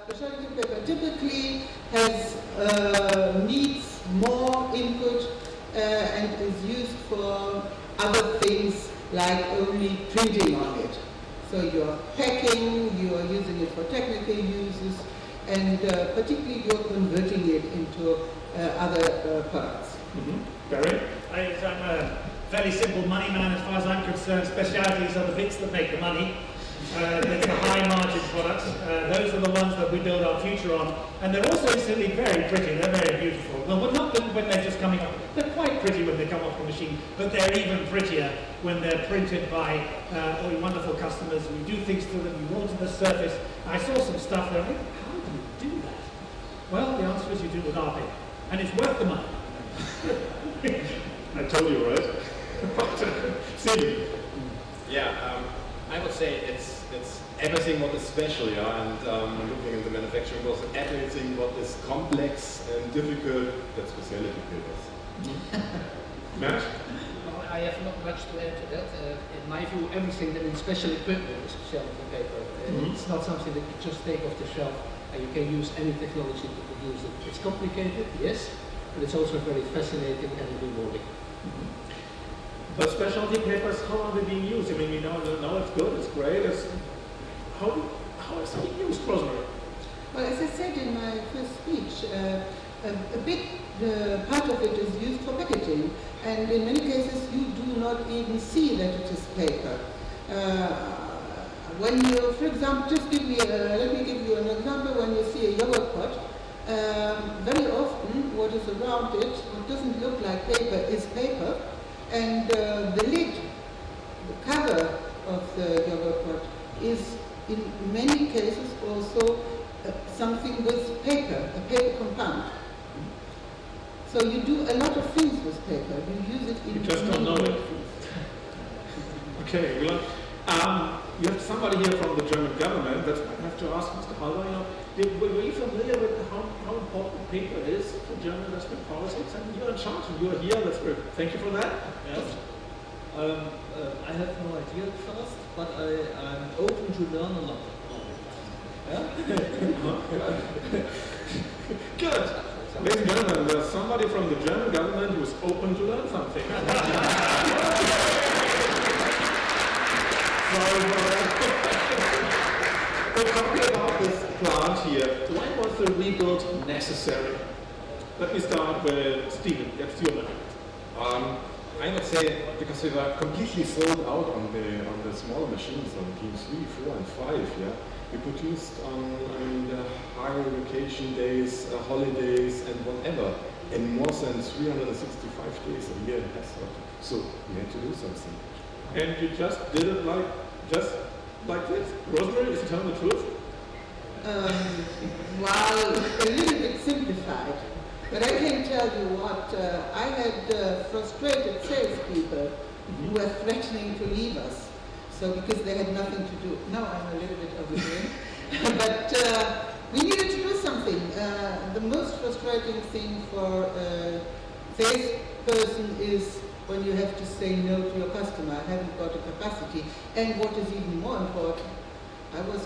Specialty paper typically has needs more input and is used for other things like only printing on it. So you're packing, you are using it for technical uses, and particularly you're converting it into other products. Barry? I'm a fairly simple money man as far as I'm concerned. Specialities are the bits that make the money. The high margin products, those are the ones that we build our future on, and they're also simply very pretty, they're very beautiful. Well, not when they're just coming up, they're quite pretty when they come off the machine, but they're even prettier when they're printed by wonderful customers. We do things to them, we roll to the surface. I saw some stuff there, how do you do that? Well, the answer is you do it with our paper, and it's worth the money. I told you, right? See? Yeah, I would say it's everything what is special, yeah, and looking at the manufacturing process, everything what is complex and difficult, that's specialty papers. Matt? Well, I have not much to add to that. In my view, everything that is special equipment is specialty paper. It's not something that you just take off the shelf and you can use any technology to produce it. It's complicated, yes, but it's also very fascinating and rewarding. But specialty papers, how are they being used? I mean, no, it's good, it's great. How is it being used, Rosemary? Well, as I said in my first speech, a big part of it is used for packaging, and in many cases you do not even see that it is paper. When you, for example, let me give you an example. When you see a yogurt pot, very often what is around it, what doesn't look like paper, is paper. And the lid, the cover of the yogurt pot, is in many cases also something with paper, a paper compound. So you do a lot of things with paper. You use it in. You just don't know it. Okay, well, you have somebody here from the German government, but I have to ask Mr. Halber, were you familiar with how important paper is for German investment politics? And you're in charge and you're here, that's great. Thank you for that. Yes. I have no idea at first, but I'm open to learn a lot. Yeah? Good. Ladies and gentlemen, there's somebody from the German government who's open to learn something. Sorry for that. We're talking about this plant here. Why was the rebuild necessary? Let me start with Stephen. That's your man. I would say because we were completely sold out on the smaller machines, on team 3, 4, and 5. Yeah, we produced on the high vacation days, holidays, and whatever, in more than 365 days a year. So we had to do something. And you just did it like this? Rosemary, is he telling the truth? Well, a little bit simplified. But I can tell you what, I had frustrated salespeople who were threatening to leave us, so because they had nothing to do. Now I'm a little bit overdoing. But we needed to do something. The most frustrating thing for a salesperson is when you have to say no to your customer. I haven't got a capacity. And what is even more important, I was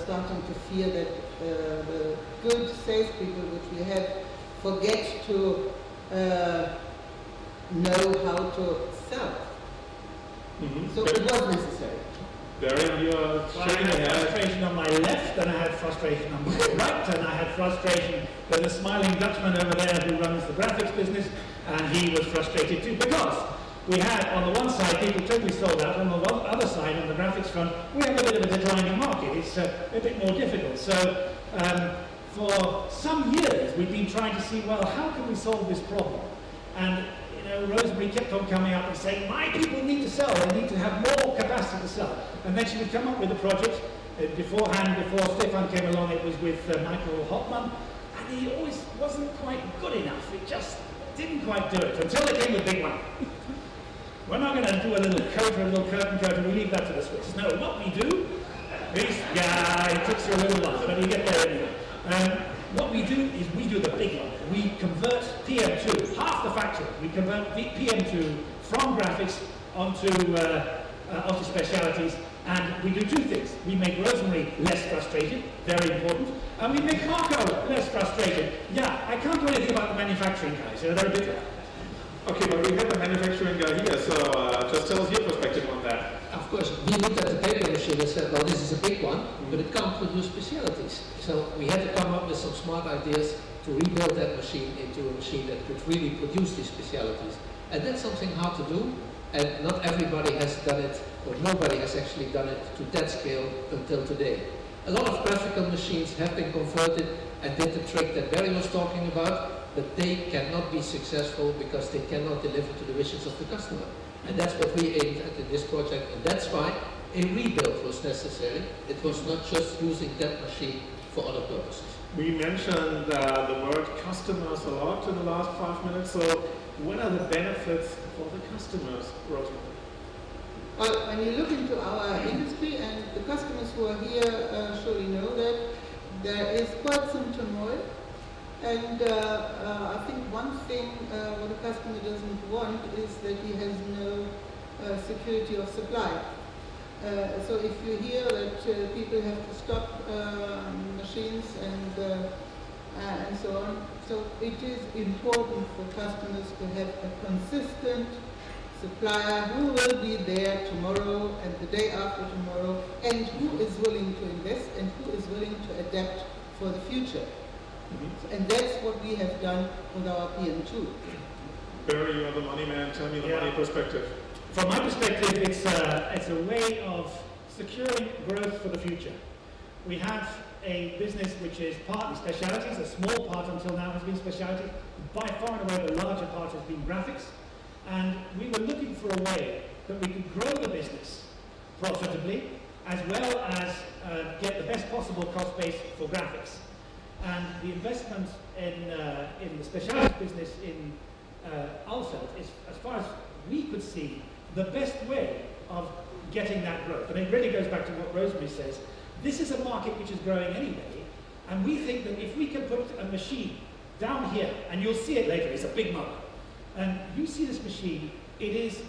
starting to fear that the good salespeople which we have forget to know how to sell. So it was necessary. Barry, you are shaking your I had head. frustration on my left, and I had frustration on my right, and I had frustration with the smiling Dutchman over there who runs the graphics business, and he was frustrated too, because we had, on the one side, people totally sold out, and on the other side, on the graphics front, we have a bit of a declining market. It's a bit more difficult. So, for some years, we've been trying to see, well, how can we solve this problem? And, Rosemary kept on coming up and saying, my people need to sell, they need to have more capacity to sell. And then she would come up with a project. Beforehand, before Stefan came along, it was with Michael Hopman, and he always wasn't quite good enough. It just didn't quite do it, until they came with the big one. We're not going to do a little coat or a little curtain coat and we leave that to the Swiss. No, what we do, it takes you a little while, but you get there anyway. What we do is we do the big one. We convert PM2, half the factory. We convert PM2 from graphics onto specialities, And we do two things. We make Rosemary less frustrated, very important, and we make Marco less frustrated. Yeah, I can't do anything about the manufacturing guys, they're a bit... Okay, but we have a manufacturing guy here, so just tell us your perspective on that. Of course, we looked at the paper machine and said, well, this is a big one, but it can't produce specialties. So we had to come up with some smart ideas to rebuild that machine into a machine that could really produce these specialties. And that's something hard to do, and not everybody has done it, or nobody has actually done it to that scale until today. A lot of graphical machines have been converted and did the trick that Barry was talking about, but they cannot be successful because they cannot deliver to the wishes of the customer. And that's what we aimed at in this project, and that's why a rebuild was necessary. It was not just using that machine for other purposes. We mentioned the word customers a lot in the last 5 minutes, so what are the benefits for the customers, Rosemary? Well, when you look into our industry, and the customers who are here surely know that there is quite some turmoil. And I think one thing what a customer doesn't want is that he has no security of supply. So if you hear that people have to stop machines and so on, so it is important for customers to have a consistent supplier who will be there tomorrow and the day after tomorrow, and who is willing to invest and who is willing to adapt for the future. And that's what we have done with our PM2. Barry, you are the money man. Tell me the money perspective. From my perspective, it's a way of securing growth for the future. We have a business which is partly specialities. A small part until now has been specialities. By far and away, the larger part has been graphics. And we were looking for a way that we could grow the business profitably, as well as get the best possible cost base for graphics. And the investment in the specialties business in Alfeld is, as far as we could see, the best way of getting that growth. And it really goes back to what Rosemary says. This is a market which is growing anyway, and we think that if we can put a machine down here, and you'll see it later, it's a big motor, and you see this machine, it is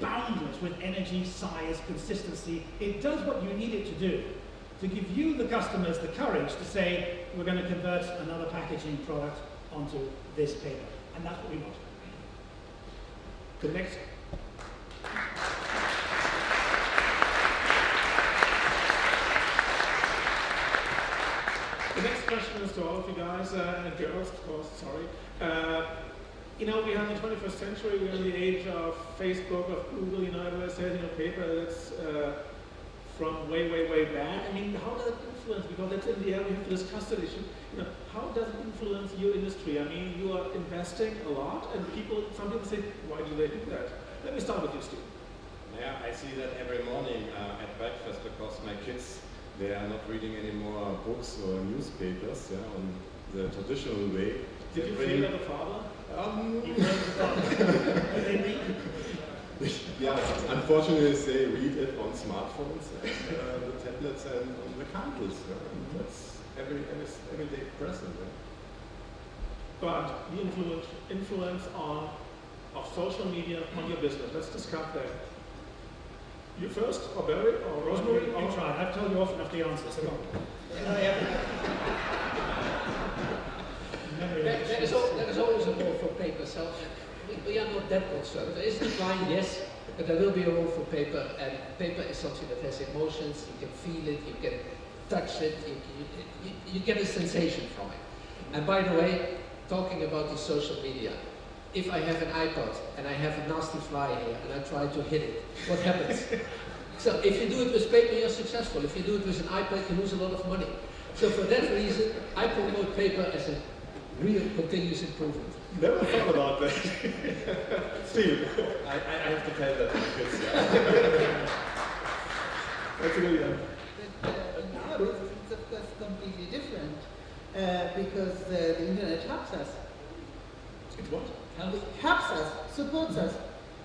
boundless with energy, size, consistency. It does what you need it to do, to give you, the customers, the courage to say, we're going to convert another packaging product onto this paper. And that's what we want. The next. The next question is to all of you guys, and girls, of course, sorry. You know, we are in the 21st century, we're in the age of Facebook, of Google, you know, everybody says, you know, paper, that's from way, way, way back. I mean, how does it influence? Because that's in the area we have to discuss that issue. You know, how does it influence your industry? I mean, you are investing a lot, and some people say, why do they do that? Let me start with you, Steve. Yeah, I see that every morning at breakfast, because my kids, they are not reading any more books or newspapers, yeah, on the traditional way. Did you feel like a father? Yeah, unfortunately they read it on smartphones and the tablets and on the Kindles. And that's everyday present. But the influence of social media on your business, let's discuss that. You first, or Barry, or Rosemary? You try. I've told you often enough the answer, so go on. There is always a role for paper, so we are not that concerned. There is a decline, yes, but there will be a role for paper, and paper is something that has emotions. You can feel it, you can touch it, you get a sensation from it. And by the way, talking about the social media, if I have an iPod and I have a nasty fly here and I try to hit it, what happens? So if you do it with paper, you're successful. If you do it with an iPad, you lose a lot of money. So for that reason, I promote paper as a real continuous improvement. Never thought about that. Steve. I have to tell that to my kids. That's a good one. But in our business, it's of course completely different because the internet helps us. It what? It helps us, supports us.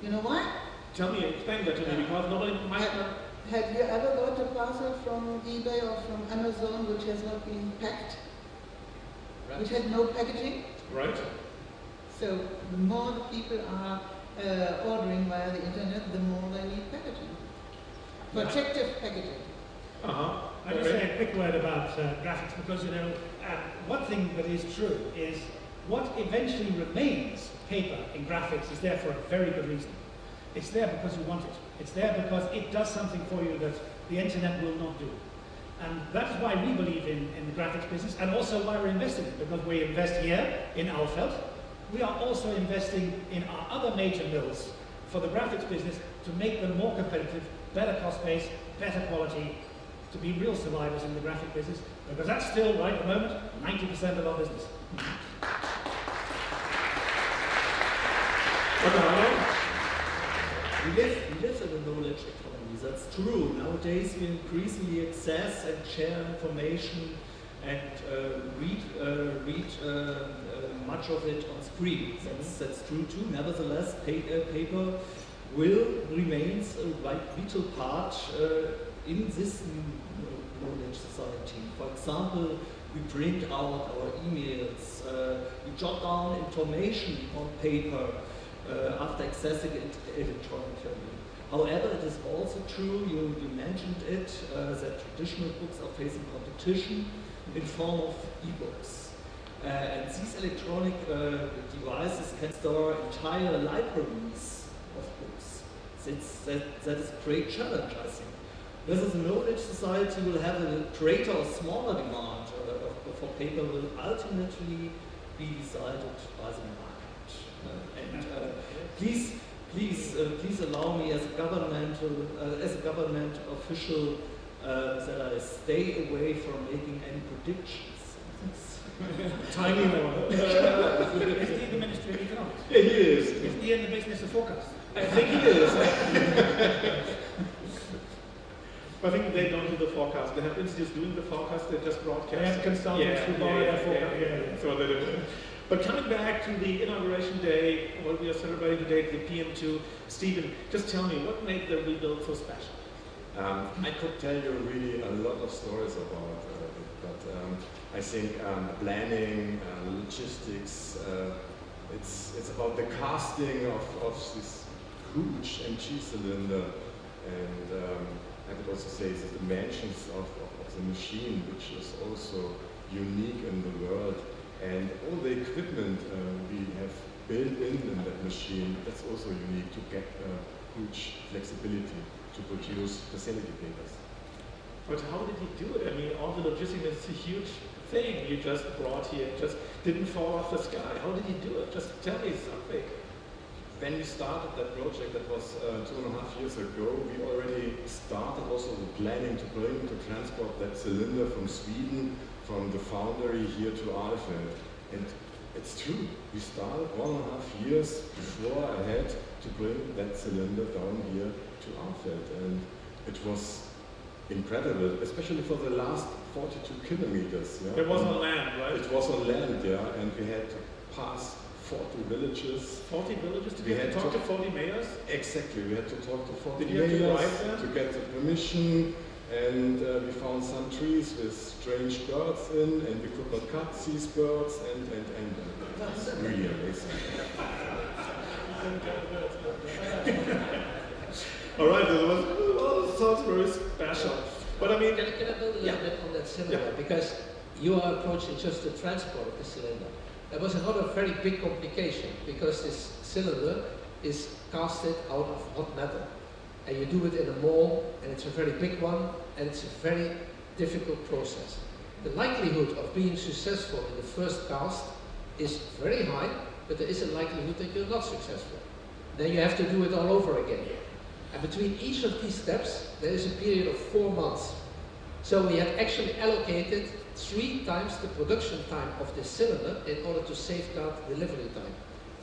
You know why? Tell me, explain that to me, because nobody might not. Have you ever got a parcel from eBay or from Amazon which has not been packed? Right. Which had no packaging? Right. So the more the people are ordering via the internet, the more they need packaging. Protective packaging. I just say a quick word about graphics because, you know, one thing that is true is what eventually remains paper in graphics is there for a very good reason. It's there because you want it. It's there because it does something for you that the internet will not do. And that's why we believe in the graphics business, and also why we're investing in it, because we invest here in Alfeld. We are also investing in our other major mills for the graphics business to make them more competitive, better cost base, better quality, to be real survivors in the graphic business, because that's still, right at the moment, 90% of our business. We live in a knowledge economy, that's true. Nowadays we increasingly access and share information and read much of it on screen. That's true too. Nevertheless, paper will remain a vital part in this new knowledge society. For example, we print out our emails, we jot down information on paper after accessing it electronically. However, it is also true, you mentioned it, that traditional books are facing competition in form of e-books. And these electronic devices can store entire libraries of books. That is a great challenge, I think. Whether the knowledge society will have a greater or smaller demand for paper will ultimately be decided by the market. Please allow me as a government official that I stay away from making any predictions. Tiny one. Is he in the Ministry of Economics? Yeah, he is. Is he in the business of forecast? I think he is. I think they don't do the forecast. They have institutes doing the forecast, they just broadcast. They have consultants who borrow their forecast. So they do. But coming back to the inauguration day, what we are celebrating today, the PM2, Stephen, just tell me, what made the rebuild so special? I could tell you really a lot of stories about it, but I think planning, logistics, it's about the casting of this huge MG cylinder, and I could also say the dimensions of the machine, which is also unique in the world, and all the equipment we have built in that machine, that's also unique to get huge flexibility to produce facility papers. But how did he do it? I mean, all the logistics is a huge thing you just brought here. It just didn't fall off the sky. How did he do it? Just tell me something. When we started that project, that was 2.5 years ago, we already started also the planning to transport that cylinder from Sweden, from the foundry here to Alfeld. And it's true, we started 1.5 years before ahead to bring that cylinder down here to Alfeld. And it was incredible, especially for the last 42 kilometers. Yeah? It was on land, right? It was on land, yeah, and we had to pass 40 villages. 40 villages? Did We you have had to talk to- to 40 mayors? Exactly, we had to talk to 40 Did you have to mayors drive there? to get the permission, and we found some trees with strange birds in, and we could not cut these birds, and it's really amazing. All right, that sounds very special. But I mean, Can I build a little bit on that cylinder? Because you are approaching just the transport of the cylinder. There was another very big complication, because this cylinder is casted out of hot metal. And you do it in a mold, and it's a very big one, and it's a very difficult process. The likelihood of being successful in the first cast is very high, but there is a likelihood that you're not successful. Then you have to do it all over again. And between each of these steps, there is a period of 4 months. So we have actually allocated 3 times the production time of this cylinder in order to safeguard delivery time.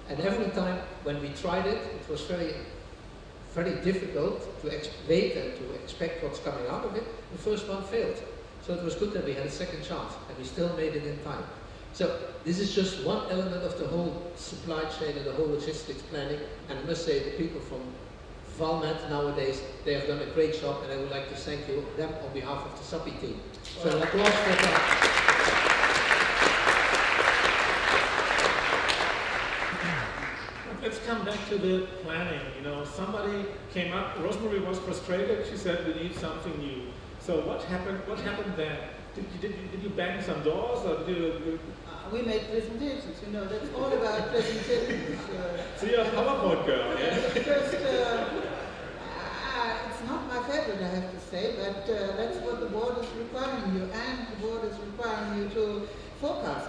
And every time when we tried it, it was very, very difficult to wait and to expect what's coming out of it. The first one failed. So it was good that we had a second chance, and we still made it in time. So this is just one element of the whole supply chain and the whole logistics planning. And I must say, the people from Valmet nowadays, they have done a great job, and I would like to thank them on behalf of the Sappi team. So an applause for that. let's come back to the planning. You know, somebody came up, Rosemary was frustrated, she said we need something new. So what happened then? Did you bang some doors, or did you... We made presentations, you know, that's all about presentations. So you're a PowerPoint girl, yeah? First, it's not my favorite, I have to say, but that's what the board is requiring you, and the board is requiring you to forecast.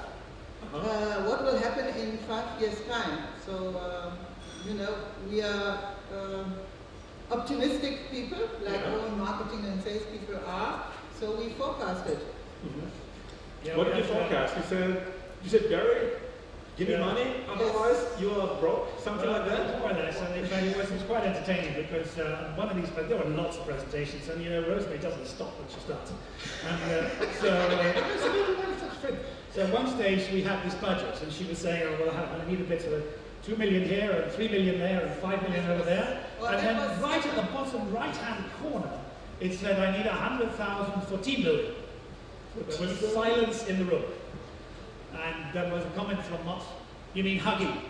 What will happen in 5 years' time? So, you know, we are optimistic people, like all marketing and sales people are, so we forecasted. Yeah, what did you forecast? You said, Barry, give me money, otherwise you are broke, something like that? More or less, and in fact it was quite entertaining because one of these, there were lots of presentations, and you know, Rosemary doesn't stop when she starts. And so at one stage we had this budget, and she was saying, oh, well, I need a bit of 2 million here, and 3 million there, and 5 million over there. Well, and then right at the bottom right-hand corner, it said, I need 100,000 for team building. There was silence in the room. And there was a comment from Mott, you mean hugging?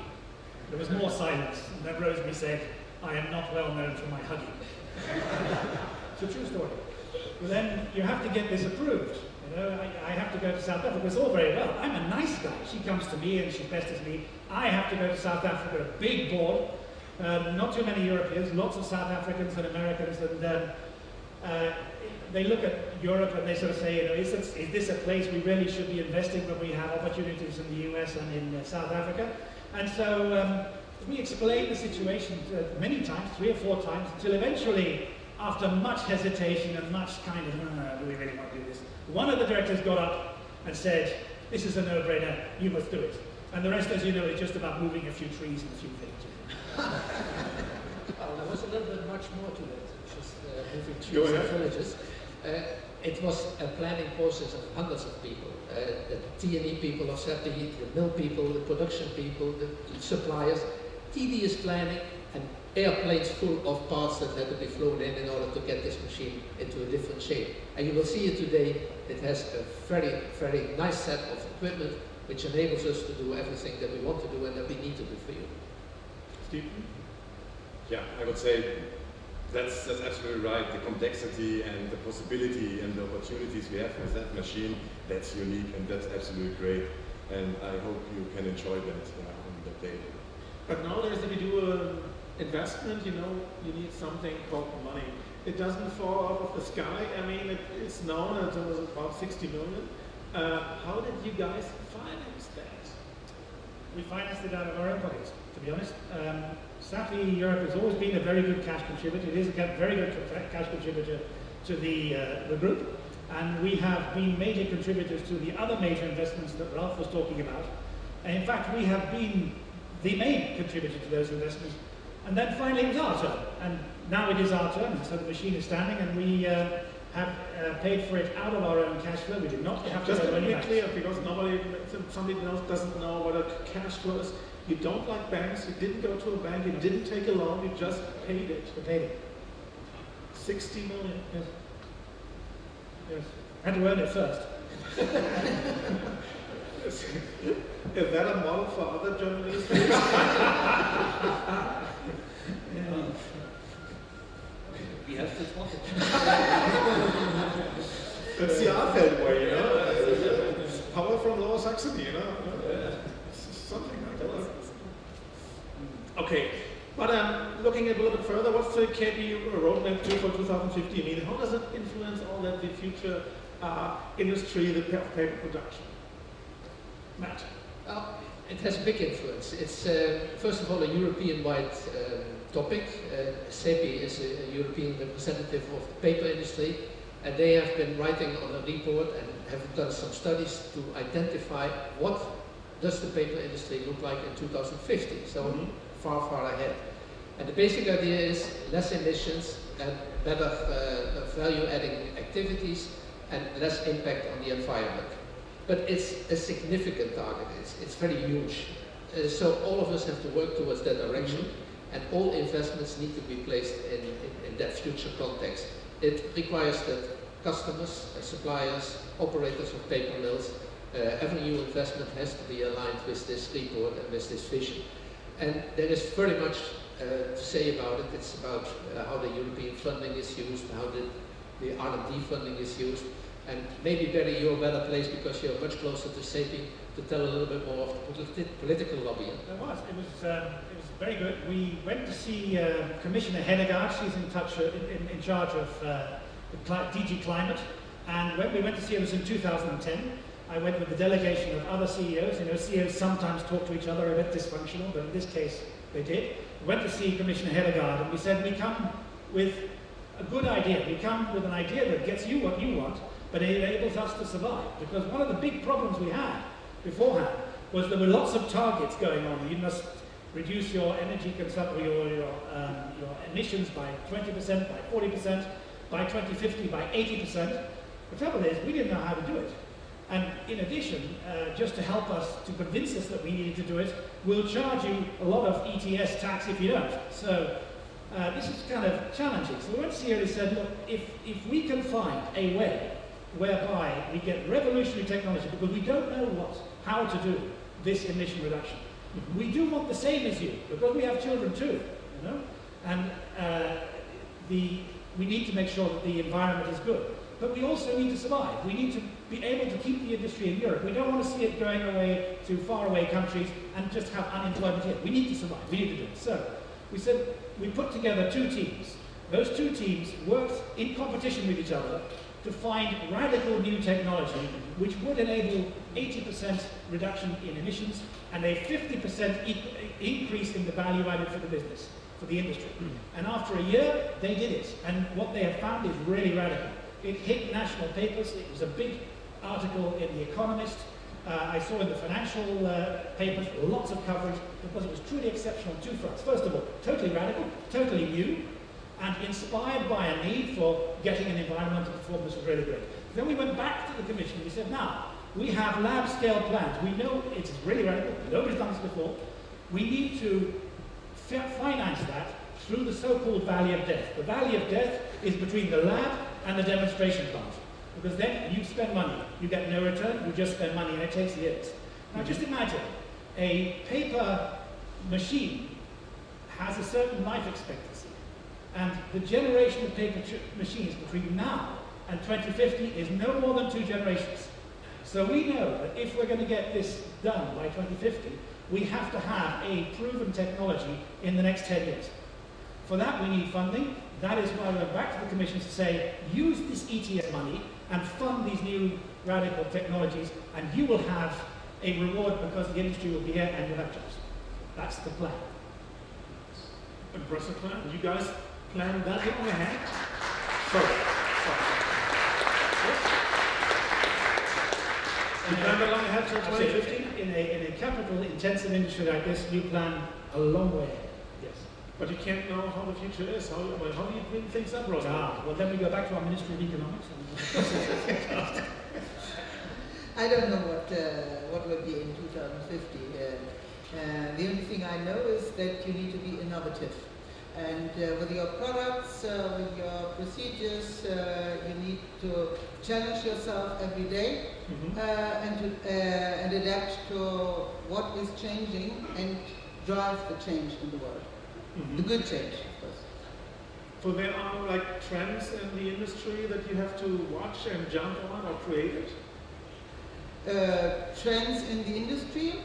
There was more silence. And then Rosemary said, I am not well known for my hugging. It's a true story. Well, then you have to get this approved. You know, I have to go to South Africa. It's all very well. I'm a nice guy. She comes to me and she pesters me. I have to go to South Africa, a big board. Not too many Europeans, lots of South Africans and Americans, and they look at Europe and they sort of say, you know, is this a place we really should be investing when we have opportunities in the US and in South Africa? And so we explained the situation many times, 3 or 4 times, until eventually, after much hesitation and much kind of, do we really want to do this? One of the directors got up and said, this is a no-brainer, you must do it. And the rest, as you know, is just about moving a few trees and a few things. Well, there was a little bit much more to it, just moving Go trees and ahead. villages. It was a planning process of hundreds of people. The T&E people of Sappi, the mill people, the production people, the suppliers, tedious planning, and airplanes full of parts that had to be flown in order to get this machine into a different shape. And you will see it today. It has a very, very nice set of equipment which enables us to do everything that we want to do and that we need to do for you. Steve? Yeah, I would say that's absolutely right. The complexity and the possibility and the opportunities we have with that machine, that's unique and that's absolutely great. And I hope you can enjoy that on that day. But nowadays, if you do an investment, you know, you need something called money. It doesn't fall out of the sky. I mean, it's known that it was about 60 million. How did you guys finance that? We financed it out of our own pockets, to be honest. Sappi Europe has always been a very good cash contributor. It is a very good cash contributor to the group. And we have been major contributors to the other major investments that Ralph was talking about. And in fact, we have been the main contributor to those investments. And then finally it was our turn. And now it is our turn. So the machine is standing and we have paid for it out of our own cash flow. We did not have to Just go to any be banks. clear, because somebody else doesn't know what a cash flow is. You don't like banks, you didn't go to a bank, you didn't take a loan, you just paid it. We paid it. 60 million. Yes. Yes. Had to earn it first. Is that a model for other German newspapers? We have to talk That's the Alfeld way, you know? Power from Lower Saxony, you know? Something like that. Okay, but looking a little bit further, what's the KP roadmap for 2015? I mean, how does it influence all that the future industry, the paper production? Matt? It has a big influence. It's first of all a European-wide topic. Sappi is a European representative of the paper industry, and they have been writing on a report and have done some studies to identify what does the paper industry look like in 2050. So far, far ahead. And the basic idea is less emissions and better value-adding activities and less impact on the environment. But it's a significant target. It's very huge. So all of us have to work towards that direction, and all investments need to be placed in that future context. It requires that customers, suppliers, operators of paper mills, every new investment has to be aligned with this report and with this vision. And there is very much to say about it. It's about how the European funding is used, how the R&D funding is used. And maybe, Barry, you're better placed because you're much closer to Sappi to tell a little bit more of the political lobbying. It was very good. We went to see Commissioner Hedegaard. She's in charge of DG Climate. And when we went to see her, it was in 2010. I went with a delegation of other CEOs. You know, CEOs sometimes talk to each other, a bit dysfunctional, but in this case, they did. We went to see Commissioner Hedegaard, and we said, we come with a good idea. We come with an idea that gets you what you want, but it enables us to survive. Because one of the big problems we had beforehand was there were lots of targets going on. You must reduce your energy consumption, your emissions by 20%, by 40%, by 2050 by 80%. The trouble is, we didn't know how to do it. And in addition, just to help us, to convince us that we needed to do it, we'll charge you a lot of ETS tax if you don't. So this is kind of challenging. So we went to see her and said, look, if we can find a way whereby we get revolutionary technology, because we don't know how to do this emission reduction. We do want the same as you, because we have children too, you know? And we need to make sure that the environment is good. But we also need to survive. We need to be able to keep the industry in Europe. We don't want to see it going away to faraway countries and just have unemployment here. We need to survive. We need to do it. So we said we put together 2 teams. Those 2 teams worked in competition with each other to find radical new technology which would enable 80% reduction in emissions and a 50% increase in the value added for the business, for the industry. And after a year, they did it. And what they have found is really radical. It hit national papers. It was a big article in The Economist. I saw in the financial papers lots of coverage because it was truly exceptional on 2 fronts. First of all, totally radical, totally new, and inspired by a need for getting an environmental performance was really great. Then we went back to the Commission and we said, now, we have lab-scale plans. We know it's really radical. Nobody's done this before. We need to finance that through the so-called valley of death. The valley of death is between the lab and the demonstration plant. Because then you spend money, you get no return, you just spend money, and it takes years. Now just imagine, a paper machine has a certain life expectancy, and the generation of paper machines between now and 2050 is no more than 2 generations. So we know that if we're going to get this done by 2050, we have to have a proven technology in the next 10 years. For that we need funding. That is why we went back to the Commission to say, use this ETS money and fund these new radical technologies, and you will have a reward because the industry will be here and you'll have jobs. That's the plan. Impressive plan. You guys planned that long ahead? Sorry. You planned that long ahead till 2050? In a capital-intensive industry like this, you plan a long way ahead. But you can't know how the future is. How do you bring things up, Rosa? Well, then we go back to our Ministry of Economics. I don't know what will be in 2050. The only thing I know is that you need to be innovative. And with your products, with your procedures, you need to challenge yourself every day and adapt to what is changing and drive the change in the world. The good change, of course. So there are like trends in the industry that you have to watch and jump on or create it? Trends in the industry?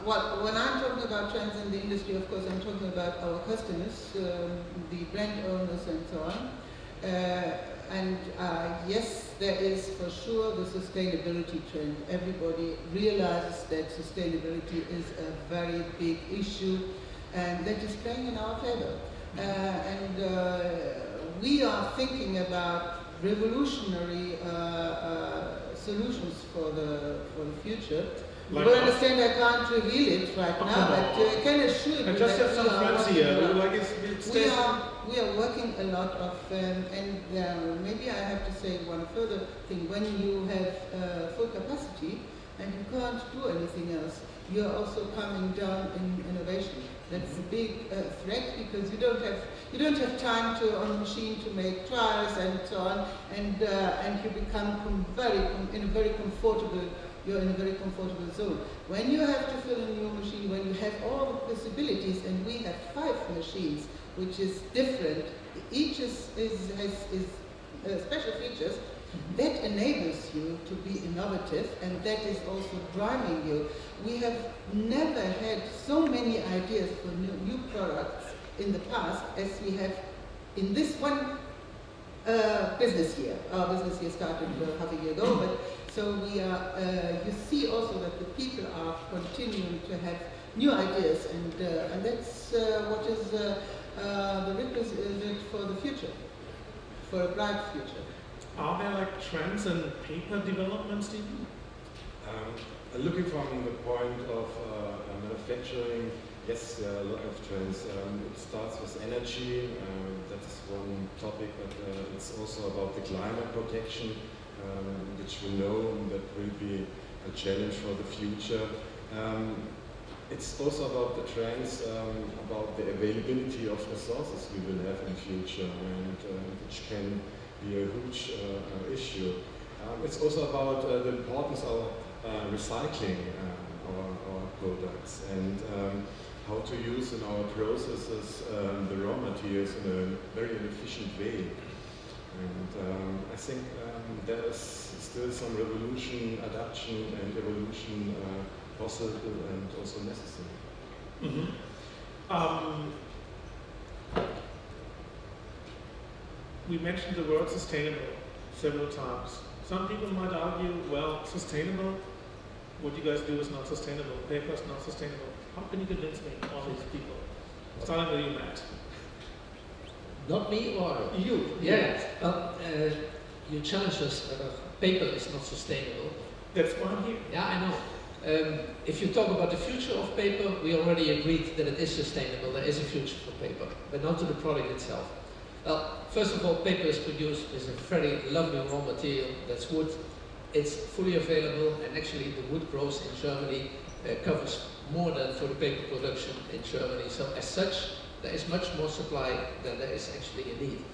Well, when I'm talking about trends in the industry, of course, I'm talking about our customers, the brand owners and so on. Yes, there is for sure the sustainability trend. Everybody realizes that sustainability is a very big issue, and that is playing in our favor. We are thinking about revolutionary solutions for the future. Like you understand I can't reveal it right now, but I can assure you I just have some friends here. We are working a lot of, maybe I have to say one further thing. When you have full capacity and you can't do anything else, you are also coming down in innovation. That's a big threat because you don't have time on a machine to make trials and so on, and you become in a very comfortable you're in a very comfortable zone. When you have to fill in your machine, when you have all the possibilities, and we have 5 machines, which is different, each has special features, that enables you to be innovative, and that is also driving you. We have never had so many ideas for new products in the past as we have in this one business year. Our business year started half a year ago, but so we are, you see also that the people are continuing to have new ideas, and that's what is the requisite for the future, for a bright future. Are there like trends in paper development, Stephen? Looking from the point of manufacturing, yes, there are a lot of trends. It starts with energy, that's one topic, but it's also about the climate protection, which we know that will be a challenge for the future. It's also about the trends, about the availability of resources we will have in the future, and which can be a huge issue. It's also about the importance of recycling our products, and how to use in our processes the raw materials in a very efficient way. And I think there is still some revolution, adaptation and evolution possible and also necessary. Mm-hmm. We mentioned the word sustainable several times. Some people might argue, well, sustainable, what you guys do is not sustainable, paper is not sustainable. How can you convince me, all these people? Starting with you, Matt. Not me or you? Yeah. Well, you challenge us that paper is not sustainable. That's why I'm here. Yeah, I know. If you talk about the future of paper, we already agreed that it is sustainable. There is a future for paper, but not to the product itself. Well, first of all, paper is produced with a very lovely raw material, that's wood. It's fully available, and actually the wood grows in Germany, covers more than for the paper production in Germany. So as such, there is much more supply than there is actually a need.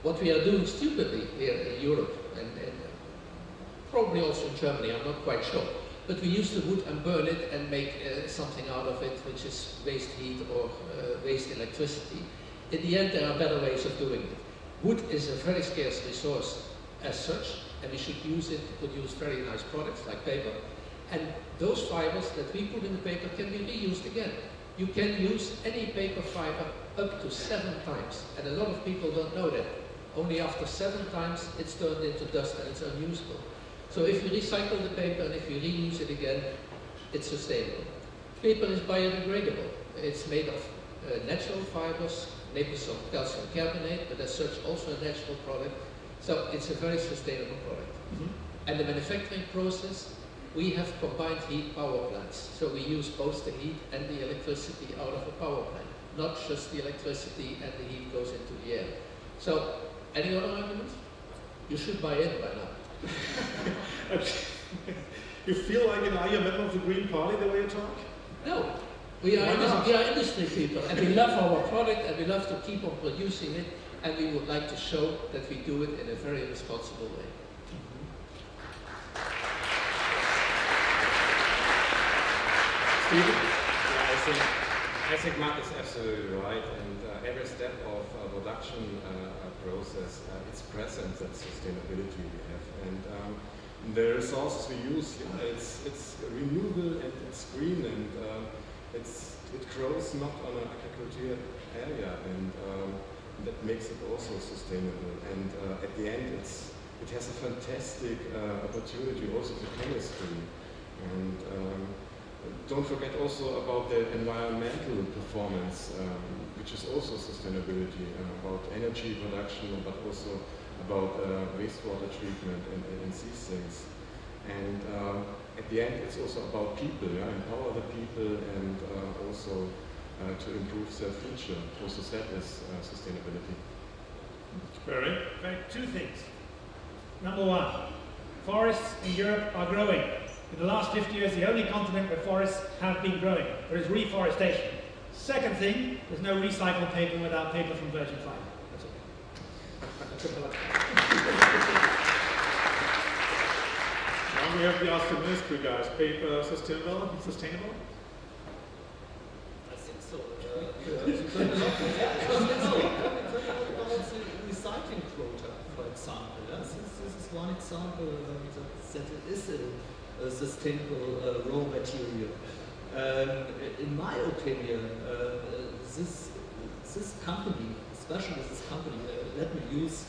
What we are doing stupidly here in Europe, and probably also in Germany, I'm not quite sure, but we use the wood and burn it and make something out of it, which is waste heat or waste electricity. In the end, there are better ways of doing it. Wood is a very scarce resource as such, and we should use it to produce very nice products like paper. And those fibers that we put in the paper can be reused again. You can use any paper fiber up to 7 times, and a lot of people don't know that. Only after 7 times it's turned into dust and it's unusable. So if you recycle the paper and if you reuse it again, it's sustainable. Paper is biodegradable. It's made of natural fibers, maybe some calcium carbonate, but as such also a natural product. So it's a very sustainable product. Mm-hmm. And the manufacturing process, we have combined heat power plants. So we use both the heat and the electricity out of a power plant, not just the electricity and the heat goes into the air. So, any other arguments? You should buy in by now. You feel like are you a member of the Green Party the way you talk? No. We are industry people, and we love our product, and we love to keep on producing it, and we would like to show that we do it in a very responsible way. Stephen? Yeah, I think Mark is absolutely right, and every step of production process, it's present that sustainability we have, and the resources we use, it's renewable and it's green, and it grows not on an agricultural area, and that makes it also sustainable. And at the end, it has a fantastic opportunity also to chemistry. And don't forget also about the environmental performance, which is also sustainability, about energy production, but also about wastewater treatment and these things. And at the end, it's also about people, empower the people, and also to improve their future. Also that is sustainability. Very. 2 things. Number 1, forests in Europe are growing. In the last 50 years, the only continent where forests have been growing. There is reforestation. Second thing, there's no recycled paper without paper from virgin fiber. That's all. Now we have to ask the ministry guys, paper sustainable? I think so. About the recycling quota, for example. Yes? This is one example that it is a sustainable raw material. In my opinion, this company, especially this company, let me use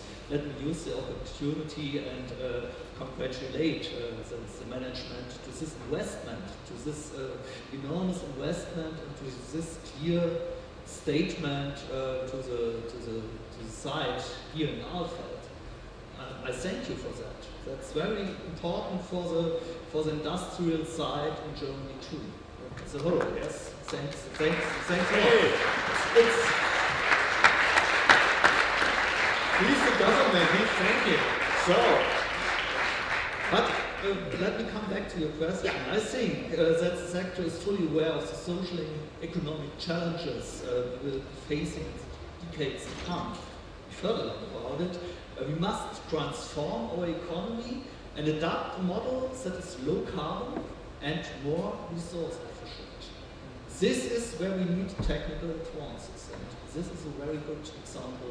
the opportunity and congratulate the management to this investment, to this enormous investment, and to this clear statement to the site here in Alfeld. I thank you for that. That's very important for the industrial side in Germany too. As a whole, yes. Thanks. Hey. He's the government, thank you. So, but let me come back to your question. I think that the sector is fully aware of the social and economic challenges we will be facing in the decades to come. We've heard a lot about it. We must transform our economy and adapt a model that is low carbon and more resource efficient. This is where we need technical advances, and this is a very good example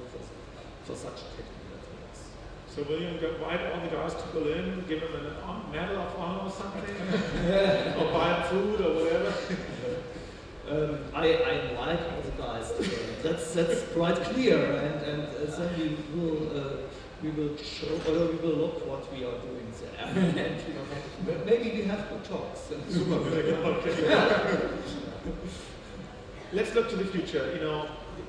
for such technical advances. So will you invite all the guys to Berlin, give them a medal of honor or something? Or buy them food or whatever? I invite all the guys to Berlin. That's quite clear, and then we will show, or we will look what we are doing there. And maybe we have good talks. Let's look to the future. You know,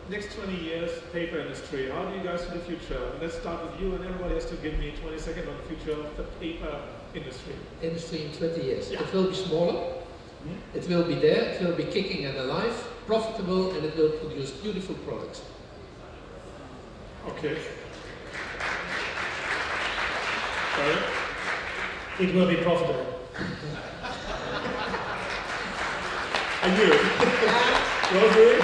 next 20 years, paper industry. How do you guys see the future? Let's start with you, and everybody has to give me 20 seconds on the future of the paper industry. Industry in 20 years. Yeah. It will be smaller. It will be there. It will be kicking and alive, profitable, and it will produce beautiful products. Okay. Sorry? It will be profitable. I knew it. Well, good.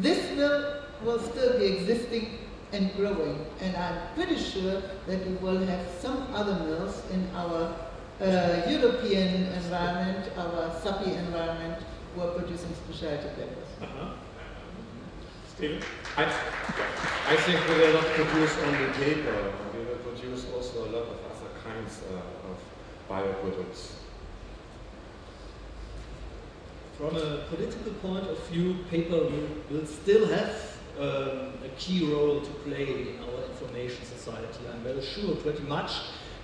This will still be existing and growing, and I'm pretty sure that we will have some other mills in our European environment, our Sappi environment, who are producing specialty papers. Stephen? I think we will not produce only paper, we will produce also a lot of other kinds of bioproducts. From a political point of view, paper will still have a key role to play in our information society. I'm very sure pretty much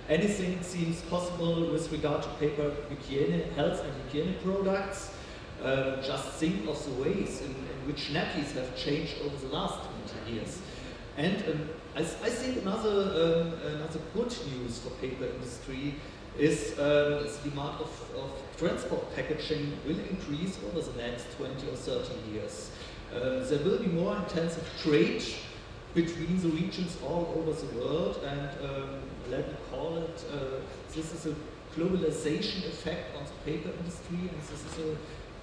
anything seems possible with regard to paper hygiene, health and hygiene products. Just think of the ways in which nappies have changed over the last 20 years. And I think another good news for paper industry is the demand of transport packaging will increase over the next 20 or 30 years. There will be more intensive trade between the regions all over the world, and let me call it, this is a globalization effect on the paper industry, and this is an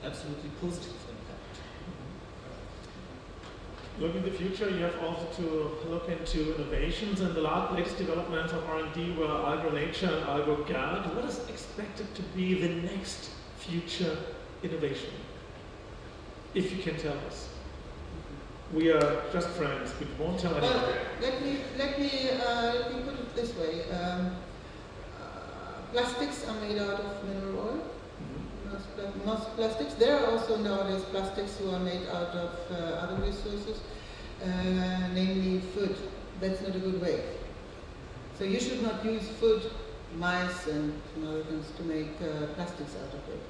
absolutely positive impact. Look in the future, you have also to look into innovations, and the latest developments of R&D were AlgoNature and AlgoGuard. What is expected to be the next future innovation? If you can tell us. We are just friends, we won't tell anyone. Well, let me put it this way. Plastics are made out of mineral oil. Most plastics. There are also nowadays plastics who are made out of other resources, namely food. That's not a good way. So you should not use food, mice and other things to make plastics out of it.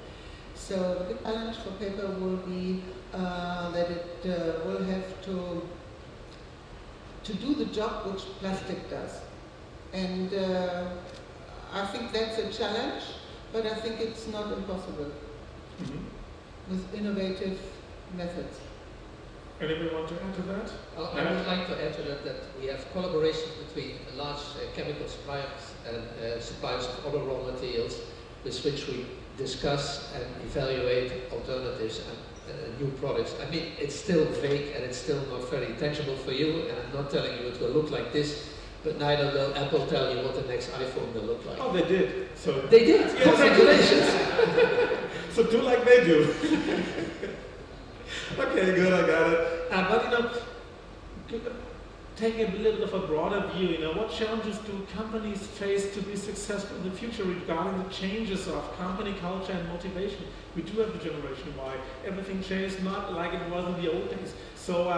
So the big challenge for paper will be that it will have to do the job which plastic does. And I think that's a challenge, but I think it's not impossible with innovative methods. Anyone want to add to that? I would like to add to that we have collaborations between large chemical suppliers and suppliers of other raw materials with which we discuss and evaluate alternatives and new products. I mean, it's still vague and it's still not very tangible for you, and I'm not telling you it will look like this, but neither will Apple tell you what the next iPhone will look like. Oh, they did. So They did. Yes. Congratulations. So do like they do. Okay, good, I got it. But taking a little bit of a broader view, what challenges do companies face to be successful in the future regarding the changes of company culture and motivation? We do have the Generation Y. Everything changed not like it was in the old days. So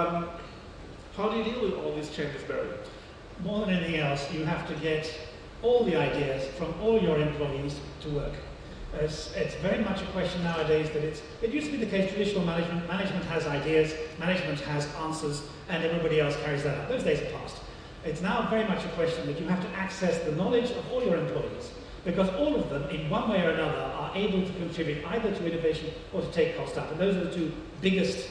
how do you deal with all these changes, Barry? More than anything else, you have to get all the ideas from all your employees to work. It's very much a question nowadays that it used to be the case, traditional management has ideas, management has answers, and everybody else carries that out. Those days are past. It's now very much a question that you have to access the knowledge of all your employees, because all of them, in one way or another, are able to contribute either to innovation or to take cost out. And those are the two biggest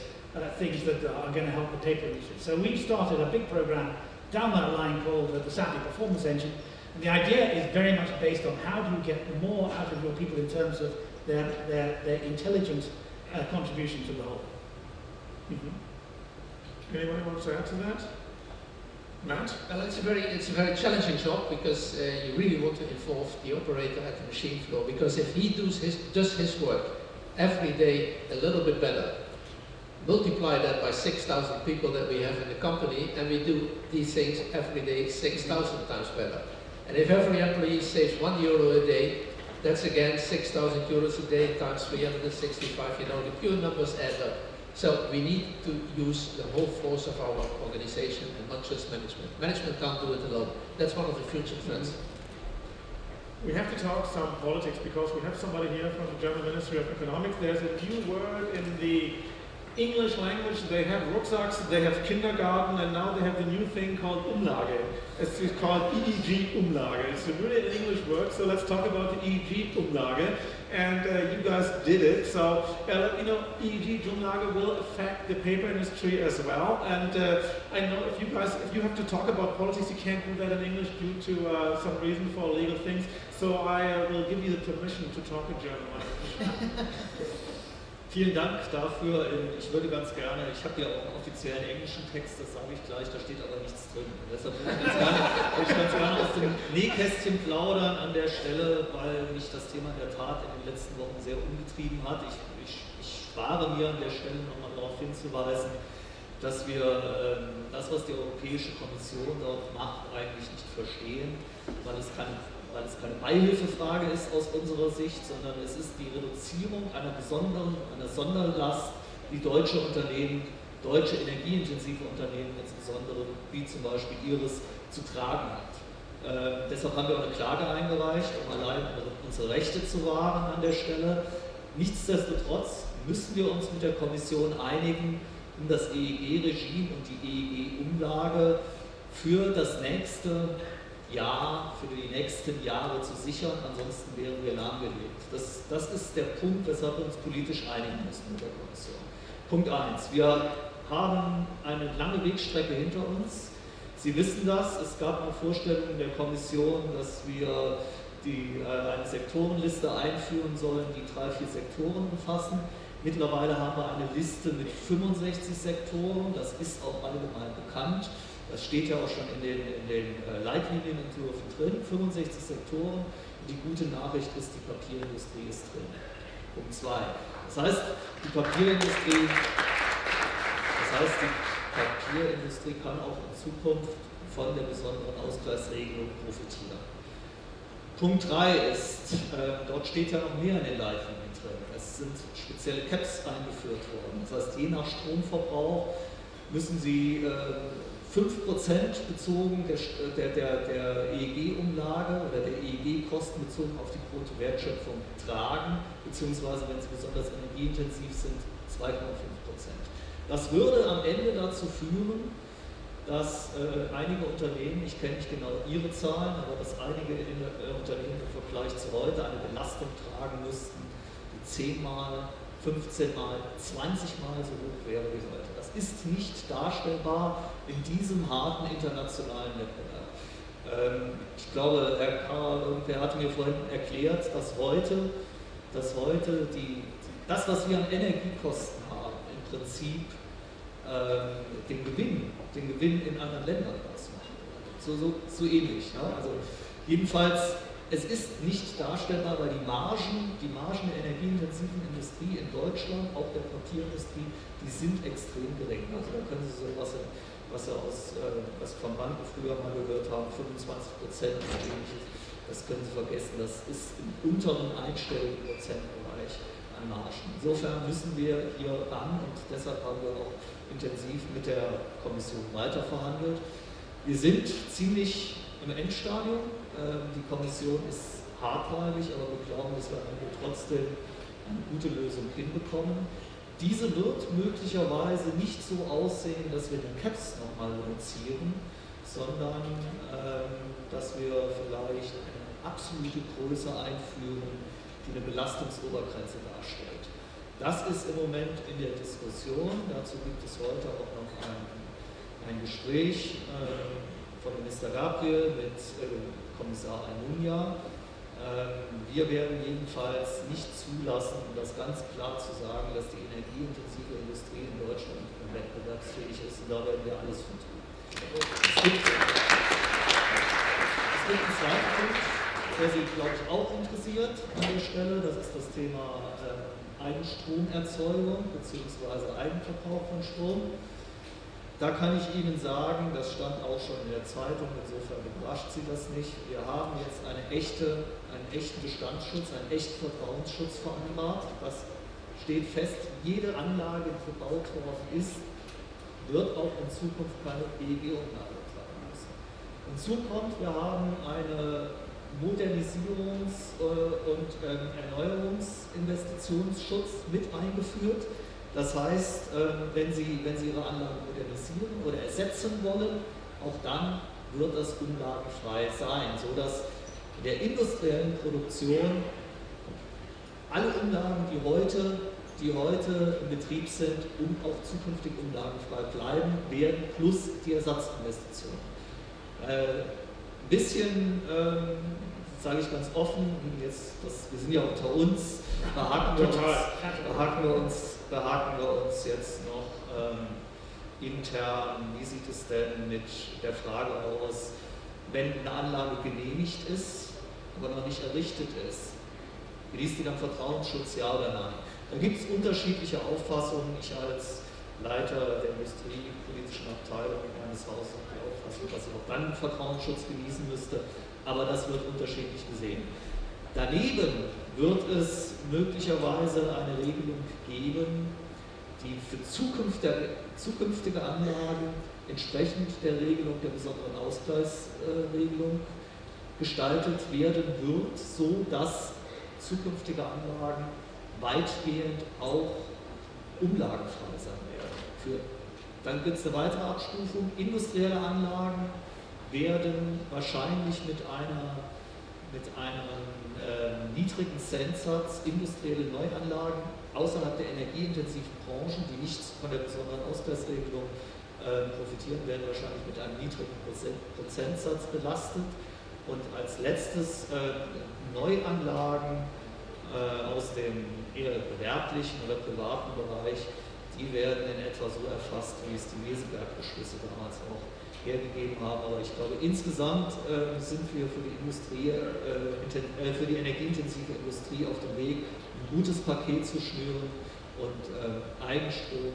things that are going to help the paper industry. So we've started a big program down that line called the Sappi Performance Engine. And the idea is very much based on how do you get more out of your people in terms of their intelligent contribution to the whole. Anybody want to add to that? Matt? Well, it's a very challenging job because you really want to involve the operator at the machine floor, because if he does his work every day a little bit better, multiply that by 6,000 people that we have in the company, and we do these things every day 6,000 times better. And if every employee saves €1 a day, that's again 6,000 euros a day times 365, the pure numbers add up. So we need to use the whole force of our organization and not just management. Management can't do it alone. That's one of the future trends. We have to talk some politics because we have somebody here from the German Ministry of Economics. There's a new word in the English language. They have rucksacks, they have kindergarten, and now they have the new thing called Umlage. It's called EEG Umlage. It's really an English word, so let's talk about the EEG Umlage. And you guys did it, so EEG Umlage will affect the paper industry as well. And I know if you have to talk about politics, you can't do that in English due to some reason for legal things. So I will give you the permission to talk in German language. Vielen Dank dafür. Ich würde ganz gerne, ich habe ja auch einen offiziellen englischen Text, das sage ich gleich, da steht aber nichts drin. Und deshalb würde ich ganz gerne aus dem Nähkästchen plaudern an der Stelle, weil mich das Thema in der Tat in den letzten Wochen sehr umgetrieben hat. Ich spare mir an der Stelle nochmal darauf hinzuweisen, dass wir das, was die Europäische Kommission dort macht, eigentlich nicht verstehen, weil es keine Beihilfefrage ist aus unserer Sicht, sondern es ist die Reduzierung einer Sonderlast, die deutsche energieintensive Unternehmen insbesondere, wie zum Beispiel Ihres, zu tragen hat. Deshalb haben wir auch eine Klage eingereicht, um allein unsere Rechte zu wahren an der Stelle. Nichtsdestotrotz müssen wir uns mit der Kommission einigen, um das EEG-Regime und die EEG-Umlage für das nächste Jahr, für die nächsten Jahre zu sichern, ansonsten wären wir lahmgelegt. Das ist der Punkt, weshalb wir uns politisch einigen müssen mit der Kommission. Punkt 1. Wir haben eine lange Wegstrecke hinter uns. Sie wissen das, es gab eine Vorstellung der Kommission, dass wir eine Sektorenliste einführen sollen, die 3, 4 Sektoren umfassen. Mittlerweile haben wir eine Liste mit 65 Sektoren, das ist auch allgemein bekannt. Das steht ja auch schon in den Leitlinienentwürfen drin, 65 Sektoren. Und die gute Nachricht ist, die Papierindustrie ist drin. Punkt 2. Das heißt, die Papierindustrie kann auch in Zukunft von der besonderen Ausgleichsregelung profitieren. Punkt 3 ist, dort steht ja noch mehr in den Leitlinien drin. Es sind spezielle Caps eingeführt worden. Das heißt, je nach Stromverbrauch müssen Sie 5% bezogen der EEG-Umlage oder der EEG-Kosten bezogen auf die Bruttowertschöpfung tragen, beziehungsweise wenn sie besonders energieintensiv sind, 2,5%. Das würde am Ende dazu führen, dass einige Unternehmen, ich kenne nicht genau Ihre Zahlen, aber dass einige Unternehmen im Vergleich zu heute eine Belastung tragen müssten, die 10-mal, 15-mal, 20-mal so hoch wäre wie heute. Das ist nicht darstellbar in diesem harten internationalen Wettbewerb. Ich glaube, Herr Karl, der hatte mir vorhin erklärt, dass heute das, was wir an Energiekosten haben, im Prinzip den Gewinn in anderen Ländern ausmacht. so ähnlich. Ja? Also jedenfalls, es ist nicht darstellbar, weil die Margen der energieintensiven Industrie in Deutschland, auch der Papierindustrie, die sind extrem gering. Also da können Sie so was von Banken früher mal gehört haben, 25% oder ähnliches, das können Sie vergessen, das ist im unteren einstelligen Prozentbereich an Margen. Insofern müssen wir hier ran und deshalb haben wir auch intensiv mit der Kommission weiterverhandelt. Wir sind ziemlich im Endstadium. Die Kommission ist hartnäckig, aber wir glauben, dass wir trotzdem eine gute Lösung hinbekommen. Diese wird möglicherweise nicht so aussehen, dass wir den CAPS nochmal reduzieren, sondern dass wir vielleicht eine absolute Größe einführen, die eine Belastungsobergrenze darstellt. Das ist im Moment in der Diskussion. Dazu gibt es heute auch noch ein Gespräch von Minister Gabriel mit Kommissar Almunia. Wir werden jedenfalls nicht zulassen, um das ganz klar zu sagen, dass die energieintensive Industrie in Deutschland wettbewerbsfähig ist, und da werden wir alles für tun. Es gibt einen zweiten Punkt, der Sie, glaube ich, auch interessiert an der Stelle. Das ist das Thema Eigenstromerzeugung bzw. Eigenverbrauch von Strom. Da kann ich Ihnen sagen, das stand auch schon in der Zeitung, insofern überrascht Sie das nicht. Wir haben jetzt einen echten Bestandsschutz, einen echten Vertrauensschutz vereinbart. Das steht fest, jede Anlage, die verbaut worden ist, wird auch in Zukunft keine EEG-Umlage tragen müssen. Hinzu kommt, wir haben eine Modernisierungs- und Erneuerungsinvestitionsschutz mit eingeführt. Das heißt, wenn Sie Ihre Anlagen modernisieren oder ersetzen wollen, auch dann wird das umlagenfrei sein, sodass in der industriellen Produktion alle Umlagen, die heute im Betrieb sind, auch zukünftig umlagenfrei bleiben werden, plus die Ersatzinvestitionen. Ein bisschen, sage ich ganz offen, wir sind ja unter uns, behaken wir uns jetzt noch intern, wie sieht es denn mit der Frage aus, wenn eine Anlage genehmigt ist, aber noch nicht errichtet ist, genießt die dann Vertrauensschutz, ja oder nein? Da gibt es unterschiedliche Auffassungen. Ich als Leiter der industriepolitischen Abteilung meines Hauses habe die Auffassung, dass ich auch dann Vertrauensschutz genießen müsste, aber das wird unterschiedlich gesehen. Daneben wird es möglicherweise eine Regelung geben, die für zukünftige Anlagen entsprechend der Regelung der besonderen Ausgleichsregelung gestaltet werden wird, so dass zukünftige Anlagen weitgehend auch umlagenfrei sein werden. Dann gibt es eine weitere Abstufung. Industrielle Anlagen werden wahrscheinlich mit einem niedrigen Zentsatz, industrielle Neuanlagen außerhalb der energieintensiven Branchen, die nicht von der besonderen Ausgleichsregelung profitieren, werden wahrscheinlich mit einem niedrigen Prozentsatz belastet. Und als letztes Neuanlagen aus dem eher gewerblichen oder privaten Bereich, die werden in etwa so erfasst, wie es die Meseberg-Beschlüsse damals auch hergegeben haben. Aber ich glaube, insgesamt sind wir für die energieintensive Industrie auf dem Weg, ein gutes Paket zu schnüren und Eigenstrom,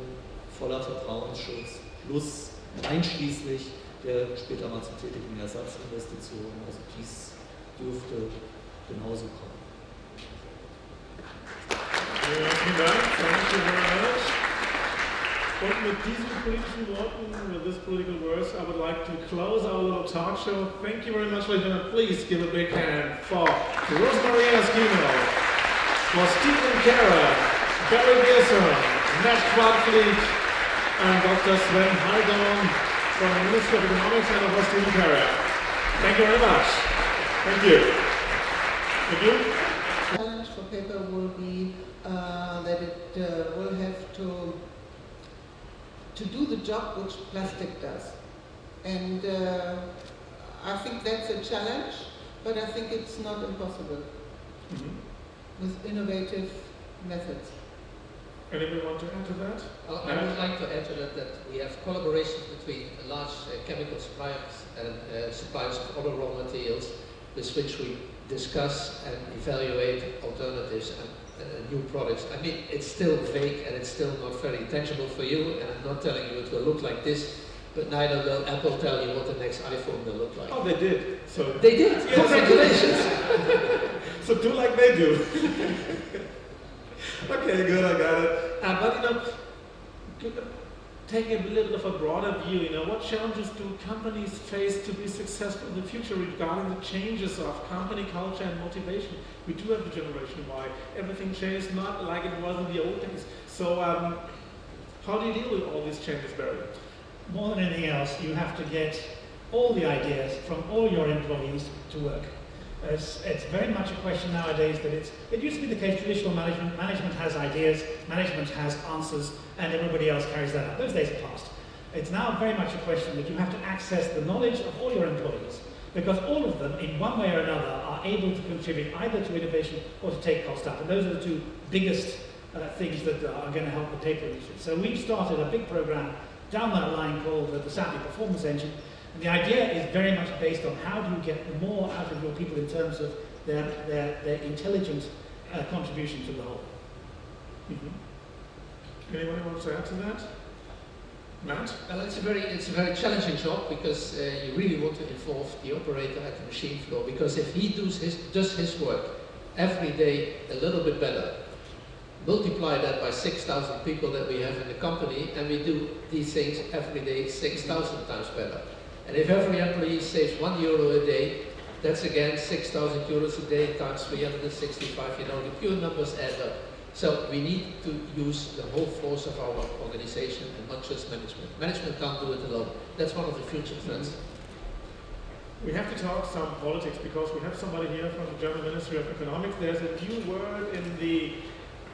voller Vertrauensschutz plus einschließlich der später mal zu tätigen Ersatzinvestitionen. Also dies dürfte genauso kommen. Vielen Dank. Thank you very much. Und mit diesen politischen Worten, with this political words, I would like to close our little talk show. Thank you very much, ladies and gentlemen. Please give a big hand for Rosemary Askino, for Stephen Kara, Barry Gissel, Matt Quadfleet, and Dr. Sven Haldon from the Ministry of Economics and of Stephen Kara. Thank you very much. Thank you. Thank you. The challenge for paper will be that it will have to do the job which plastic does. And I think that's a challenge, but I think it's not impossible with innovative methods. Anybody want to add to that? I would like to add to that we have collaboration between large chemical suppliers and suppliers of other raw materials with which we discuss and evaluate alternatives and new products. I mean, it's still vague and it's still not very tangible for you, and I'm not telling you it will look like this, but neither will Apple tell you what the next iPhone will look like. Oh, they did. So they did. Yes. Congratulations. So do like they do. Okay, good, I got it. But taking a little bit of a broader view, what challenges do companies face to be successful in the future regarding the changes of company culture and motivation? We do have the Generation Y. Everything changed, not like it was in the old days. So how do you deal with all these changes, Barry? More than anything else, you have to get all the ideas from all your employees to work. It's very much a question nowadays that it used to be the case, traditional management has ideas, management has answers, and everybody else carries that out. Those days are past. It's now very much a question that you have to access the knowledge of all your employees, because all of them, in one way or another, are able to contribute either to innovation or to take cost out. And those are the two biggest things that are going to help the paper industry. So we've started a big program down that line called the Sappi Performance Engine. And the idea is very much based on how do you get more out of your people in terms of their intelligent contribution to the whole. Mm-hmm. Anyone wants to add to that? Matt? Well, it's a very challenging job because you really want to involve the operator at the machine floor, because if he does his work every day a little bit better, multiply that by 6,000 people that we have in the company, and we do these things every day 6,000 times better. And if every employee saves €1 a day, that's again 6,000 euros a day times 365, the pure numbers add up. So we need to use the whole force of our organization and not just management. Management can't do it alone. That's one of the future trends. We have to talk some politics because we have somebody here from the German Ministry of Economics. There's a new word in the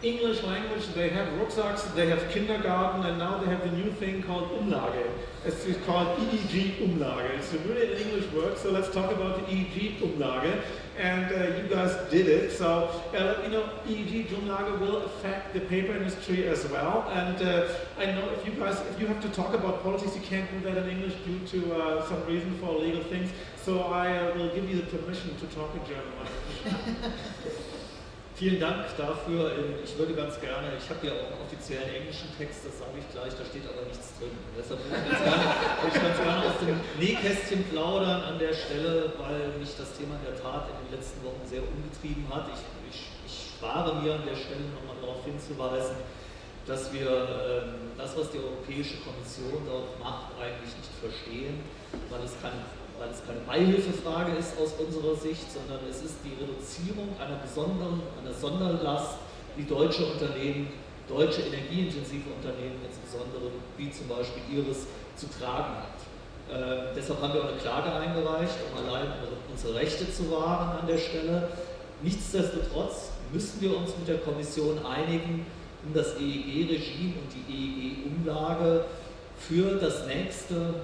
English language. They have rucksacks, they have kindergarten, and now they have the new thing called Umlage. It's called EEG Umlage. It's really an English word, so let's talk about the EEG Umlage. And you guys did it, so EEG Umlage will affect the paper industry as well. And I know if you have to talk about politics, you can't do that in English due to some reason for legal things. So I will give you the permission to talk in German language. Vielen Dank dafür. Ich würde ganz gerne, ich habe ja auch einen offiziellen englischen Text, das sage ich gleich, da steht aber nichts drin. Deshalb würde ich ganz gerne aus dem Nähkästchen plaudern an der Stelle, weil mich das Thema in der Tat in den letzten Wochen sehr umgetrieben hat. Ich spare mir an der Stelle nochmal darauf hinzuweisen, dass wir das, was die Europäische Kommission dort macht, eigentlich nicht verstehen, weil es keine Beihilfefrage ist aus unserer Sicht, sondern es ist die Reduzierung einer Sonderlast, die deutsche energieintensive Unternehmen insbesondere, wie zum Beispiel Ihres, zu tragen hat. Deshalb haben wir auch eine Klage eingereicht, um allein unsere Rechte zu wahren an der Stelle. Nichtsdestotrotz müssen wir uns mit der Kommission einigen, um das EEG-Regime und die EEG-Umlage für das nächste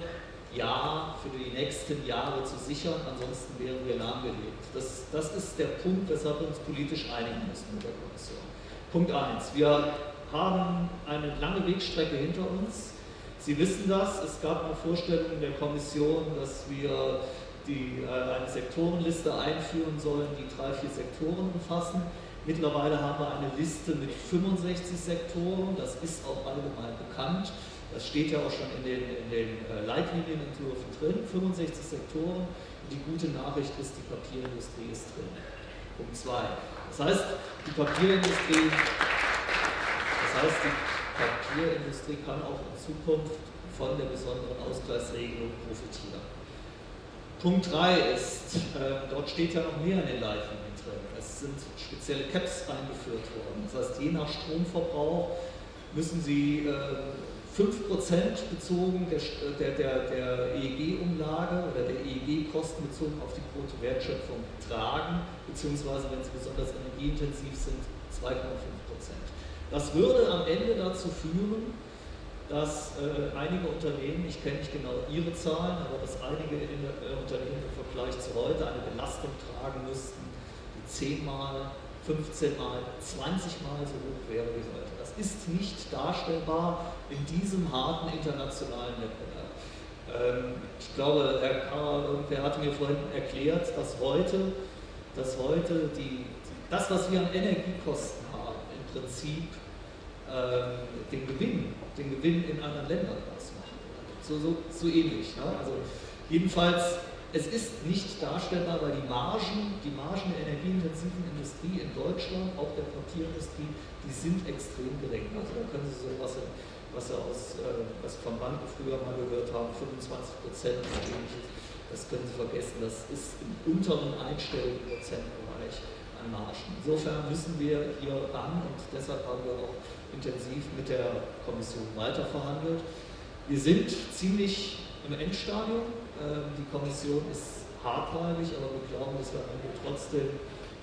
Jahr, für die nächsten Jahre zu sichern, ansonsten wären wir lahmgelegt. Das ist der Punkt, weshalb wir uns politisch einigen müssen mit der Kommission. Punkt 1. Wir haben eine lange Wegstrecke hinter uns. Sie wissen das, es gab eine Vorstellung in der Kommission, dass wir eine Sektorenliste einführen sollen, die 3-4 Sektoren umfassen. Mittlerweile haben wir eine Liste mit 65 Sektoren, das ist auch allgemein bekannt. Das steht ja auch schon in den Leitlinienentwürfen drin, 65 Sektoren. Und die gute Nachricht ist, die Papierindustrie ist drin. Punkt 2. Das heißt, die Papierindustrie kann auch in Zukunft von der besonderen Ausgleichsregelung profitieren. Punkt 3 ist, dort steht ja noch mehr in den Leitlinien drin. Es sind spezielle Caps eingeführt worden. Das heißt, je nach Stromverbrauch müssen Sie 5% bezogen der EEG-Umlage oder der EEG-Kosten bezogen auf die Bruttowertschöpfung tragen, beziehungsweise wenn sie besonders energieintensiv sind, 2,5%. Das würde am Ende dazu führen, dass einige Unternehmen, ich kenne nicht genau ihre Zahlen, aber dass einige Unternehmen im Vergleich zu heute eine Belastung tragen müssten, die 10-mal 15 Mal, 20 Mal so hoch wäre wie heute. Das ist nicht darstellbar in diesem harten internationalen Wettbewerb. Ich glaube, Herr Karrer, irgendwer hatte mir vorhin erklärt, dass heute das, was wir an Energiekosten haben, im Prinzip den Gewinn in anderen Ländern ausmachen. So ähnlich. Ne? Also jedenfalls, es ist nicht darstellbar, weil die Margen der energieintensiven Industrie in Deutschland, auch der Papierindustrie, die sind extrem gering. Also da können Sie so was vom Band früher mal gehört haben, 25%, das können Sie vergessen, das ist im unteren einstelligen Prozentbereich an Margen. Insofern müssen wir hier ran und deshalb haben wir auch intensiv mit der Kommission weiter verhandelt. Wir sind ziemlich im Endstadium. Die Kommission ist hartnäckig, aber wir glauben, dass wir trotzdem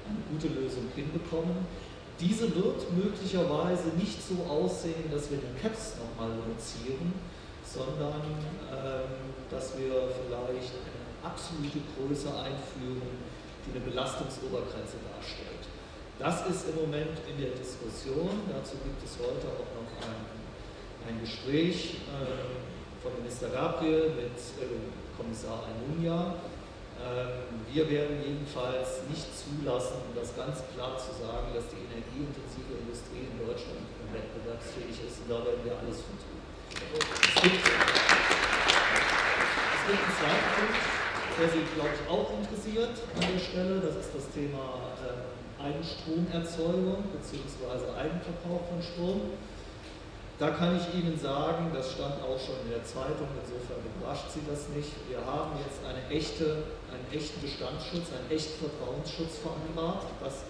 eine gute Lösung hinbekommen. Diese wird möglicherweise nicht so aussehen, dass wir die Caps nochmal reduzieren, sondern dass wir vielleicht eine absolute Größe einführen, die eine Belastungsobergrenze darstellt. Das ist im Moment in der Diskussion. Dazu gibt es heute auch noch ein Gespräch von Minister Gabriel mit Kommissar Almunia. Wir werden jedenfalls nicht zulassen, um das ganz klar zu sagen, dass die energieintensive Industrie in Deutschland wettbewerbsfähig ist, und da werden wir alles für tun. Es gibt einen zweiten Punkt, der Sie, glaube ich, auch interessiert an der Stelle. Das ist das Thema Eigenstromerzeugung bzw. Eigenverbrauch von Strom. Da kann ich Ihnen sagen, das stand auch schon in der Zeitung, insofern überrascht Sie das nicht. Wir haben jetzt einen echten Bestandsschutz, einen echten Vertrauensschutz vereinbart. Das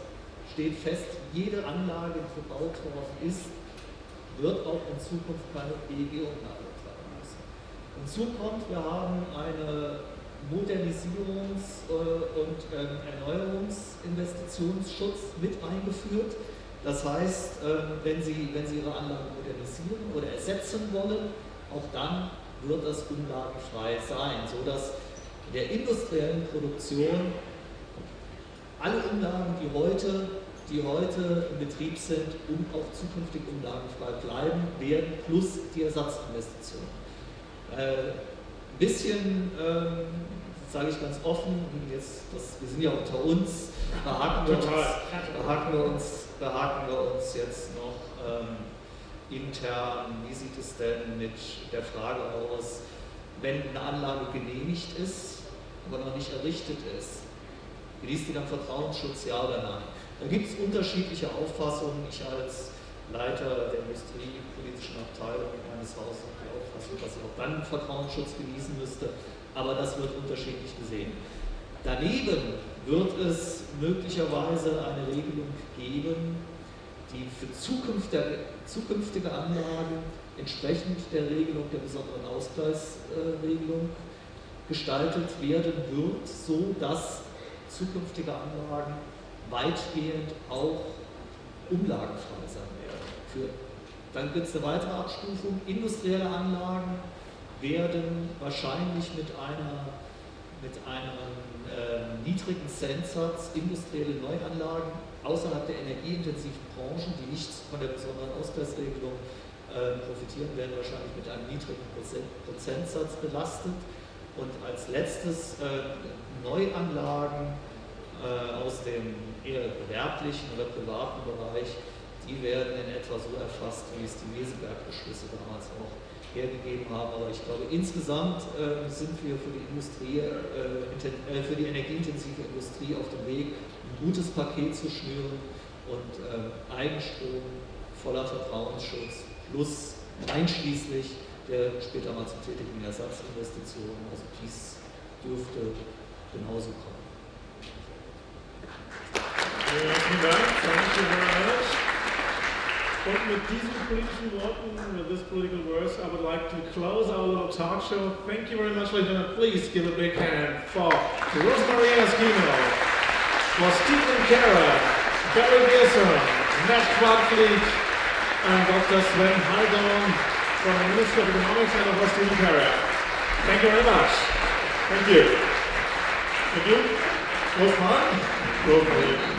steht fest, jede Anlage, die verbaut worden ist, wird auch in Zukunft keine EEG-Umlage tragen müssen. Hinzu kommt, wir haben eine Modernisierungs- und Erneuerungsinvestitionsschutz mit eingeführt. Das heißt, wenn Sie Ihre Anlage modernisieren oder ersetzen wollen, auch dann wird das umlagenfrei sein, sodass in der industriellen Produktion alle Umlagen, die heute in Betrieb sind und auch zukünftig umlagenfrei bleiben werden, plus die Ersatzinvestitionen. Ein bisschen, sage ich ganz offen, wir sind ja unter uns, behaken wir uns jetzt noch intern, wie sieht es denn mit der Frage aus, wenn eine Anlage genehmigt ist, aber noch nicht errichtet ist, genießt die dann Vertrauensschutz, ja oder nein? Da gibt es unterschiedliche Auffassungen. Ich als Leiter der industriepolitischen Abteilung meines Hauses habe die Auffassung, dass sie auch dann Vertrauensschutz genießen müsste, aber das wird unterschiedlich gesehen. Daneben wird es möglicherweise eine Regelung geben, die für zukünftige Anlagen entsprechend der Regelung der besonderen Ausgleichsregelung gestaltet werden wird, so dass zukünftige Anlagen weitgehend auch umlagenfrei sein werden. Dann gibt es eine weitere Abstufung. Industrielle Anlagen werden wahrscheinlich mit einem niedrigen Zentsatz, industrielle Neuanlagen außerhalb der energieintensiven Branchen, die nicht von der besonderen Ausgleichsregelung profitieren, werden wahrscheinlich mit einem niedrigen Prozentsatz belastet. Und als letztes Neuanlagen aus dem eher gewerblichen oder privaten Bereich, die werden in etwa so erfasst, wie es die Meseberg-Beschlüsse damals auch hergegeben haben. Aber ich glaube, insgesamt sind wir für die energieintensive Industrie auf dem Weg, ein gutes Paket zu schnüren und Eigenstrom voller Vertrauensschutz plus einschließlich der später mal zu tätigen Ersatzinvestitionen. Also dies dürfte genauso kommen. Vielen Dank, danke sehr. Und mit diesen politischen Worten, with this political words, I would like to close our little talk show. Thank you very much, ladies and gentlemen. Please give a big hand for Rosemary Eskimo, for Stephen Kara, Barry Gibson, Matt Clark-Fleet, and Dr. Sven Heidorn from the Ministry of Economics and of Stephen Kara. Thank you very much. Thank you. Thank you. Was fun? Go for you.